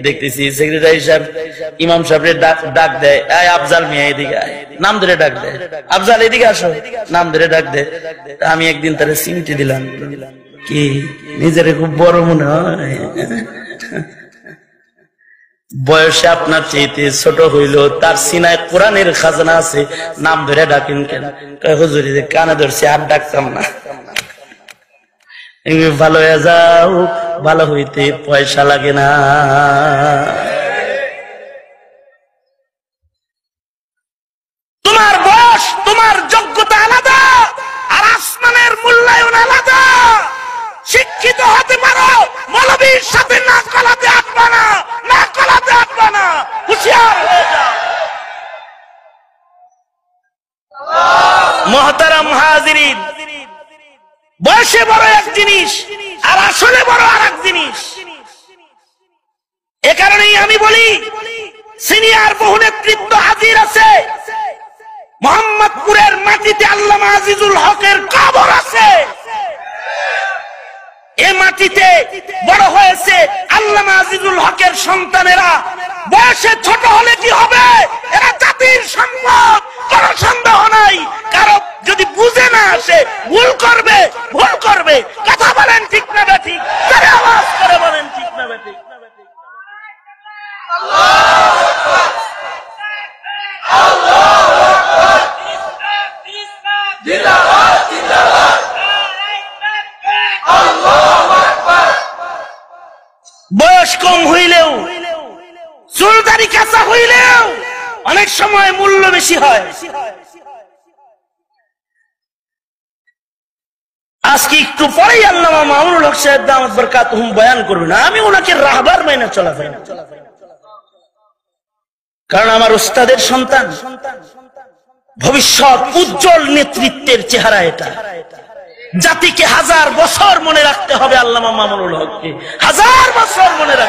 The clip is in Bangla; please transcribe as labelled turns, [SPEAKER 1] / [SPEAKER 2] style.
[SPEAKER 1] দেখতেছি সেক্রেটারি সাহেব ইমাম সাহেবের ডাক দেয়, আফজাল মিয়া এদিকে আয়, নাম ধরে ডাক দেয়, আফজাল এদিকে আসো, নাম ধরে ডাক দেয়। আমি একদিন তারা সিমটি দিলাম, কি নিজের খুব বড় মনে হয়, বয়সে আপনার চেয়েতে ছোট হইল, তার সিনায় কোরআনের খাজানা আছে, নাম ধরে ডাকেন কেন? হুজুর কানে ধরছি আর ডাকতাম না। ভালো হয়ে যাও, ভালো হইতে পয়সা লাগে না। তোমার বয়স, তোমার যোগ্যতা আলাদা, আর আসমানের মূল্যায়ন আলাদা। শিক্ষিত হতে পারো, মৌলবীর সাথে না কলাতে আঁকবা না, না কলাতে আঁকবা না, হুঁশিয়ার হয়ে যাও। মুহতারাম হাজিরিন, বয়সে বড় এক জিনিস আর আসলে বড় আর এক জিনিস। এ কারণেই আমি বলি, সিনিয়র বহু নেতৃত্ব হাজির আছে। মোহাম্মদপুরের মাটিতে আল্লামা আজিজুল হকের কবর আছে। এ মাটিতে বড় হয়েছে আল্লামা আজিজুল হকের সন্তানেরা। বয়সে ছোট হলে কি হবে? এরা জাতির সম্পদ, কোনো সন্দেহ নাই। কারো যদি বুঝে না আসে, ভুল করবে, ভুল করবে। কথা বলেন ঠিক না বেঠিক? তাহলে আওয়াজ করে বলেন ঠিক না বেঠিক? বয়স কম হইলেও, চুলদারি কাঁচা হইলেও অনেক সময় মূল্য বেশি হয়। আজকে একটু পরেই আল্লামা মামুনুল হক সাহেব দামাত বরকাতুহুম বয়ান করবেন। আমি ওনাকে রাহবার মাইনা চলা হয় না, কারণ আমার উস্তাদের সন্তান, ভবিষ্যৎ উজ্জ্বল নেতৃত্বের চেহারা এটা। জাতিকে 1000 বছর মনে রাখতে হবে আল্লামা মামুনুল হককে, 1000 বছর মনে রাখতে।